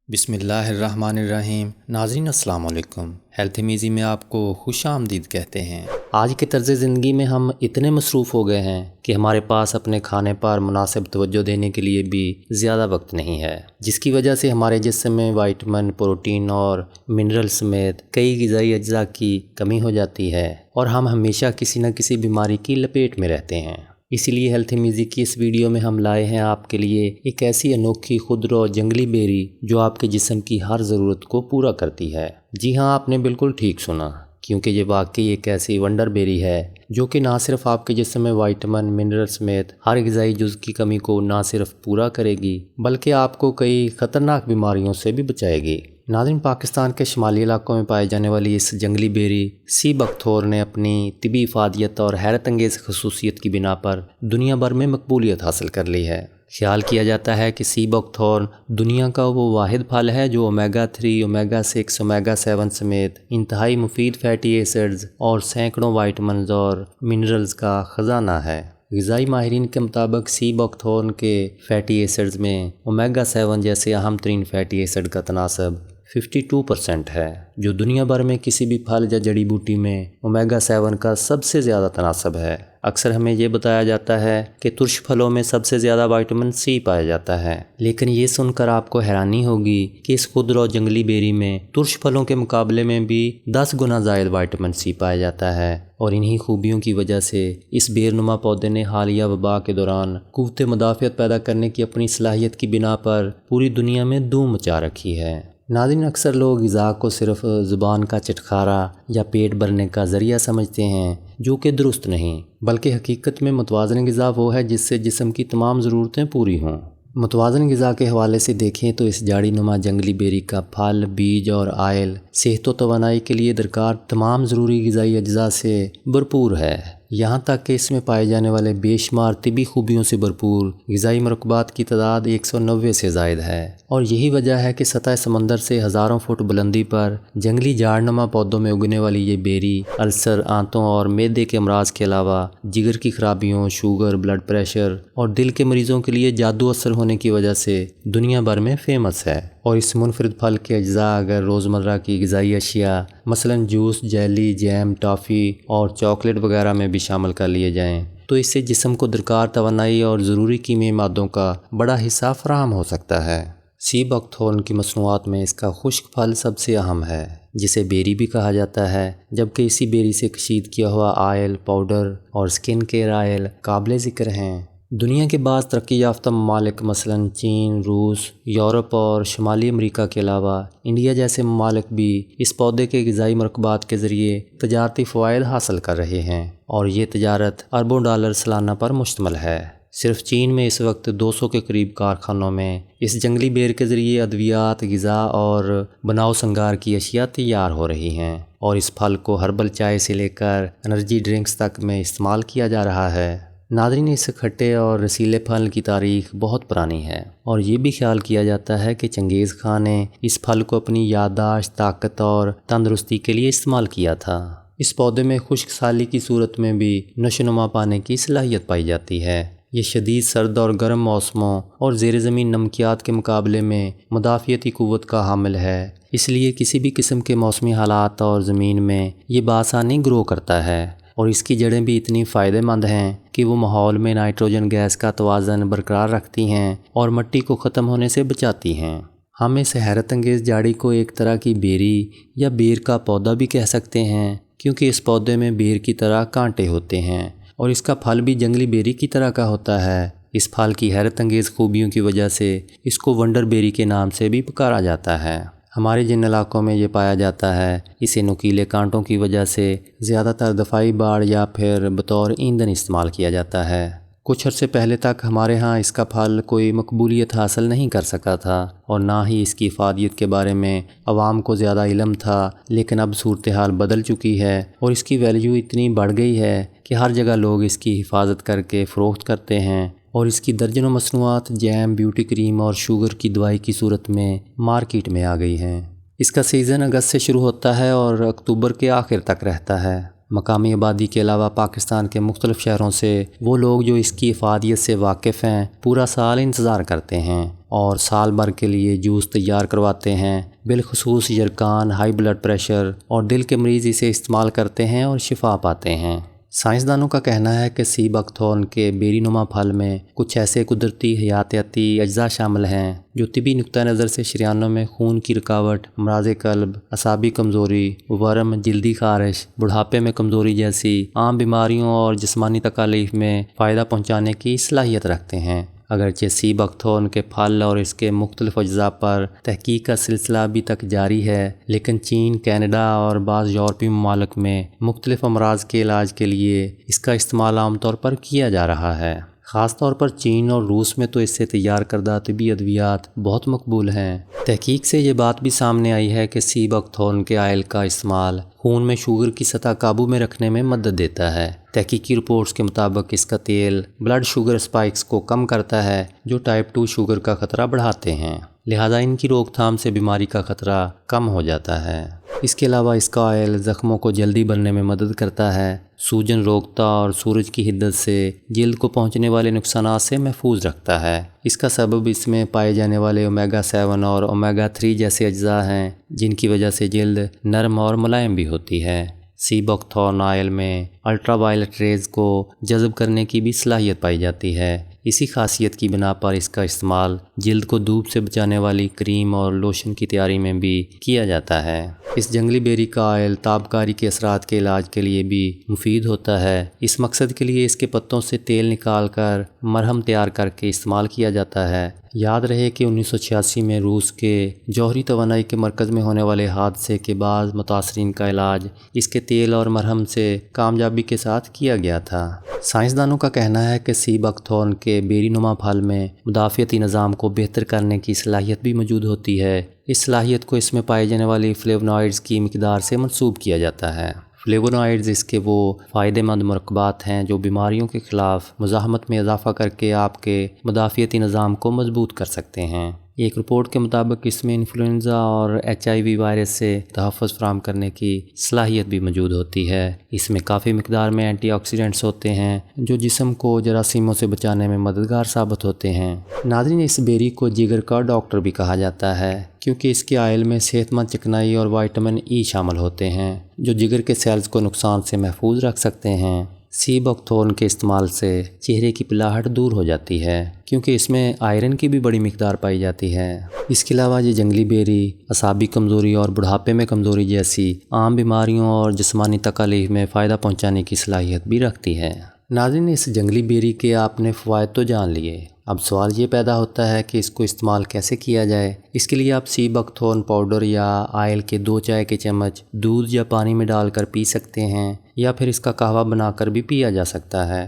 بسم اللہ الرحمن الرحیم۔ ناظرین السلام علیکم۔ ہیلتھ میزی میں آپ کو خوش آمدید کہتے ہیں۔ آج کے طرز زندگی میں ہم اتنے مصروف ہو گئے ہیں کہ ہمارے پاس اپنے کھانے پر مناسب توجہ دینے کے لیے بھی زیادہ وقت نہیں ہے، جس کی وجہ سے ہمارے جسم میں وائٹامن، پروٹین اور منرل سمیت کئی غذائی اجزاء کی کمی ہو جاتی ہے اور ہم ہمیشہ کسی نہ کسی بیماری کی لپیٹ میں رہتے ہیں۔ اسی لیے ہیلتھ میزی کی اس ویڈیو میں ہم لائے ہیں آپ کے لیے ایک ایسی انوکھی خودرو جنگلی بیری جو آپ کے جسم کی ہر ضرورت کو پورا کرتی ہے۔ جی ہاں، آپ نے بالکل ٹھیک سنا، کیونکہ یہ واقعی ایک ایسی ونڈر بیری ہے جو کہ نہ صرف آپ کے جسم میں وائٹامن، منرل سمیت ہر غذائی جز کی کمی کو نہ صرف پورا کرے گی بلکہ آپ کو کئی خطرناک بیماریوں سے بھی بچائے گی۔ ناظرین، پاکستان کے شمالی علاقوں میں پائے جانے والی اس جنگلی بیری سی بکتھورن نے اپنی طبی افادیت اور حیرت انگیز خصوصیت کی بنا پر دنیا بھر میں مقبولیت حاصل کر لی ہے۔ خیال کیا جاتا ہے کہ سی بکتھورن دنیا کا وہ واحد پھل ہے جو اومیگا 3، اومیگا 6، اومیگا 7 سمیت انتہائی مفید فیٹی ایسڈز اور سینکڑوں وائٹامنز اور منرلز کا خزانہ ہے۔ غذائی ماہرین کے مطابق سی بکتھورن کے فیٹی ایسڈز میں اومیگا 7 جیسے اہم ترین فیٹی ایسڈ کا تناسب 52% ہے، جو دنیا بھر میں کسی بھی پھل یا جڑی بوٹی میں اومیگا 7 کا سب سے زیادہ تناسب ہے۔ اکثر ہمیں یہ بتایا جاتا ہے کہ ترش پھلوں میں سب سے زیادہ وائٹامن سی پایا جاتا ہے، لیکن یہ سن کر آپ کو حیرانی ہوگی کہ اس خودرو جنگلی بیری میں ترش پھلوں کے مقابلے میں بھی 10 گنا زائد وائٹامن سی پایا جاتا ہے، اور انہی خوبیوں کی وجہ سے اس بیرنما پودے نے حالیہ وبا کے دوران قوت مدافعت پیدا کرنے کی اپنی صلاحیت کی بنا پر پوری دنیا میں دھوم مچا رکھی ہے۔ ناظرین، اکثر لوگ غذا کو صرف زبان کا چٹخارا یا پیٹ بھرنے کا ذریعہ سمجھتے ہیں، جو کہ درست نہیں، بلکہ حقیقت میں متوازن غذا وہ ہے جس سے جسم کی تمام ضرورتیں پوری ہوں۔ متوازن غذا کے حوالے سے دیکھیں تو اس جاڑی نما جنگلی بیری کا پھل، بیج اور آئل صحت و توانائی کے لیے درکار تمام ضروری غذائی اجزاء سے بھرپور ہے، یہاں تک کہ اس میں پائے جانے والے بے شمار طبی خوبیوں سے بھرپور غذائی مرکبات کی تعداد 190 سے زائد ہے، اور یہی وجہ ہے کہ سطح سمندر سے ہزاروں فٹ بلندی پر جنگلی جاڑ نما پودوں میں اگنے والی یہ بیری السر، آنتوں اور معدے کے امراض کے علاوہ جگر کی خرابیوں، شوگر، بلڈ پریشر اور دل کے مریضوں کے لیے جادو اثر ہونے کی وجہ سے دنیا بھر میں فیمس ہے۔ اور اس منفرد پھل کے اجزاء اگر روزمرہ کی غذائی اشیاء مثلا جوس، جیلی، جیم، ٹافی اور چاکلیٹ وغیرہ میں بھی شامل کر لیے جائیں تو اس سے جسم کو درکار توانائی اور ضروری کیمیائی مادوں کا بڑا حصہ فراہم ہو سکتا ہے۔ سی بکتھورن کی مصنوعات میں اس کا خشک پھل سب سے اہم ہے، جسے بیری بھی کہا جاتا ہے، جبکہ اسی بیری سے کشید کیا ہوا آئل، پاؤڈر اور سکن کیئر آئل قابل ذکر ہیں۔ دنیا کے بعض ترقی یافتہ ممالک مثلا چین، روس، یورپ اور شمالی امریکہ کے علاوہ انڈیا جیسے ممالک بھی اس پودے کے غذائی مرکبات کے ذریعے تجارتی فوائد حاصل کر رہے ہیں، اور یہ تجارت اربوں ڈالر سالانہ پر مشتمل ہے۔ صرف چین میں اس وقت 200 کے قریب کارخانوں میں اس جنگلی بیر کے ذریعے ادویات، غذا اور بناؤ سنگار کی اشیاء تیار ہو رہی ہیں، اور اس پھل کو ہربل چائے سے لے کر انرجی ڈرنکس تک میں استعمال کیا جا رہا ہے۔ ناظرین، اس کھٹے اور رسیلے پھل کی تاریخ بہت پرانی ہے، اور یہ بھی خیال کیا جاتا ہے کہ چنگیز خان نے اس پھل کو اپنی یادداشت، طاقت اور تندرستی کے لیے استعمال کیا تھا۔ اس پودے میں خشک سالی کی صورت میں بھی نشو و نما پانے کی صلاحیت پائی جاتی ہے۔ یہ شدید سرد اور گرم موسموں اور زیر زمین نمکیات کے مقابلے میں مدافعتی قوت کا حامل ہے، اس لیے کسی بھی قسم کے موسمی حالات اور زمین میں یہ بآسانی گرو کرتا ہے، اور اس کی جڑیں بھی اتنی فائدہ مند ہیں کہ وہ ماحول میں نائٹروجن گیس کا توازن برقرار رکھتی ہیں اور مٹی کو ختم ہونے سے بچاتی ہیں۔ ہم اس حیرت انگیز جاڑی کو ایک طرح کی بیری یا بیر کا پودا بھی کہہ سکتے ہیں، کیونکہ اس پودے میں بیر کی طرح کانٹے ہوتے ہیں، اور اس کا پھل بھی جنگلی بیری کی طرح کا ہوتا ہے۔ اس پھل کی حیرت انگیز خوبیوں کی وجہ سے اس کو ونڈر بیری کے نام سے بھی پکارا جاتا ہے۔ ہمارے جن علاقوں میں یہ پایا جاتا ہے، اسے نوکیلے کانٹوں کی وجہ سے زیادہ تر دفاعی باڑ یا پھر بطور ایندھن استعمال کیا جاتا ہے۔ کچھ عرصے پہلے تک ہمارے ہاں اس کا پھل کوئی مقبولیت حاصل نہیں کر سکا تھا، اور نہ ہی اس کی افادیت کے بارے میں عوام کو زیادہ علم تھا، لیکن اب صورتحال بدل چکی ہے اور اس کی ویلیو اتنی بڑھ گئی ہے کہ ہر جگہ لوگ اس کی حفاظت کر کے فروخت کرتے ہیں، اور اس کی درجنوں مصنوعات جیم، بیوٹی کریم اور شوگر کی دوائی کی صورت میں مارکیٹ میں آ گئی ہیں۔ اس کا سیزن اگست سے شروع ہوتا ہے اور اکتوبر کے آخر تک رہتا ہے۔ مقامی آبادی کے علاوہ پاکستان کے مختلف شہروں سے وہ لوگ جو اس کی افادیت سے واقف ہیں پورا سال انتظار کرتے ہیں اور سال بھر کے لیے جوس تیار کرواتے ہیں۔ بالخصوص یرقان، ہائی بلڈ پریشر اور دل کے مریض اسے استعمال کرتے ہیں اور شفا پاتے ہیں۔ سائنسدانوں کا کہنا ہے کہ سی بکتھورن کے بیری نما پھل میں کچھ ایسے قدرتی حیاتیاتی اجزاء شامل ہیں جو طبی نقطہ نظر سے شریانوں میں خون کی رکاوٹ، امراض قلب، اعصابی کمزوری، ورم، جلدی خارش، بڑھاپے میں کمزوری جیسی عام بیماریوں اور جسمانی تکالیف میں فائدہ پہنچانے کی صلاحیت رکھتے ہیں۔ اگرچہ سی بکتھورن کے پھل اور اس کے مختلف اجزاء پر تحقیق کا سلسلہ ابھی تک جاری ہے، لیکن چین، کینیڈا اور بعض یورپی ممالک میں مختلف امراض کے علاج کے لیے اس کا استعمال عام طور پر کیا جا رہا ہے۔ خاص طور پر چین اور روس میں تو اس سے تیار کردہ طبی ادویات بہت مقبول ہیں۔ تحقیق سے یہ بات بھی سامنے آئی ہے کہ سی بکتھورن کے آئل کا استعمال خون میں شوگر کی سطح قابو میں رکھنے میں مدد دیتا ہے۔ تحقیقی رپورٹس کے مطابق اس کا تیل بلڈ شوگر اسپائکس کو کم کرتا ہے جو ٹائپ 2 شوگر کا خطرہ بڑھاتے ہیں، لہذا ان کی روک تھام سے بیماری کا خطرہ کم ہو جاتا ہے۔ اس کے علاوہ اس کا آئل زخموں کو جلدی بھرنے میں مدد کرتا ہے، سوجن روکتا اور سورج کی حدت سے جلد کو پہنچنے والے نقصانات سے محفوظ رکھتا ہے۔ اس کا سبب اس میں پائے جانے والے اومیگا 7 اور اومیگا 3 جیسے اجزاء ہیں جن کی وجہ سے جلد نرم اور ملائم بھی ہوتی ہے۔ سی بکتھورن آئل میں الٹرا وائلٹ ریز کو جذب کرنے کی بھی صلاحیت پائی جاتی ہے۔ اسی خاصیت کی بنا پر اس کا استعمال جلد کو دھوپ سے بچانے والی کریم اور لوشن کی تیاری میں بھی کیا جاتا ہے۔ اس جنگلی بیری کا آئل تابکاری کے اثرات کے علاج کے لیے بھی مفید ہوتا ہے۔ اس مقصد کے لیے اس کے پتوں سے تیل نکال کر مرہم تیار کر کے استعمال کیا جاتا ہے۔ یاد رہے کہ 1986 میں روس کے جوہری توانائی کے مرکز میں ہونے والے حادثے کے بعد متاثرین کا علاج اس کے تیل اور مرہم سے کامیابی کے ساتھ کیا گیا تھا۔ سائنسدانوں کا کہنا ہے کہ سی بکتھورن کے بیری نما پھل میں مدافعتی نظام کو بہتر کرنے کی صلاحیت بھی موجود ہوتی ہے۔ اس صلاحیت کو اس میں پائے جانے والی فلیونوائڈز کی مقدار سے منسوب کیا جاتا ہے۔ فلیونوائڈز اس کے وہ فائدہ مند مرکبات ہیں جو بیماریوں کے خلاف مزاحمت میں اضافہ کر کے آپ کے مدافعتی نظام کو مضبوط کر سکتے ہیں۔ ایک رپورٹ کے مطابق اس میں انفلوئنزا اور HIV وائرس سے تحفظ فراہم کرنے کی صلاحیت بھی موجود ہوتی ہے۔ اس میں کافی مقدار میں اینٹی آکسیڈنٹس ہوتے ہیں جو جسم کو جراثیموں سے بچانے میں مددگار ثابت ہوتے ہیں۔ ناظرین، اس بیری کو جگر کا ڈاکٹر بھی کہا جاتا ہے کیونکہ اس کے آئل میں صحت مند چکنائی اور وائٹامن ای شامل ہوتے ہیں جو جگر کے سیلز کو نقصان سے محفوظ رکھ سکتے ہیں۔ سی بکتھورن کے استعمال سے چہرے کی پلاہٹ دور ہو جاتی ہے کیونکہ اس میں آئرن کی بھی بڑی مقدار پائی جاتی ہے۔ اس کے علاوہ یہ جنگلی بیری اعصابی کمزوری اور بڑھاپے میں کمزوری جیسی عام بیماریوں اور جسمانی تکالیف میں فائدہ پہنچانے کی صلاحیت بھی رکھتی ہے۔ ناظرین، اس جنگلی بیری کے آپ نے فوائد تو جان لیے، اب سوال یہ پیدا ہوتا ہے کہ اس کو استعمال کیسے کیا جائے۔ اس کے لیے آپ سی بکتھورن پاؤڈر یا آئل کے 2 چائے کے چمچ دودھ یا پانی میں ڈال کر پی سکتے ہیں، یا پھر اس کا قہوہ بنا کر بھی پیا جا سکتا ہے۔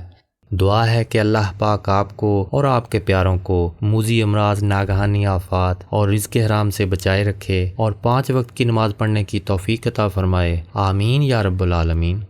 دعا ہے کہ اللہ پاک آپ کو اور آپ کے پیاروں کو موذی امراض، ناگہانی آفات اور رزق حرام سے بچائے رکھے اور 5 وقت کی نماز پڑھنے کی توفیق عطا فرمائے۔ آمین یا رب العالمین۔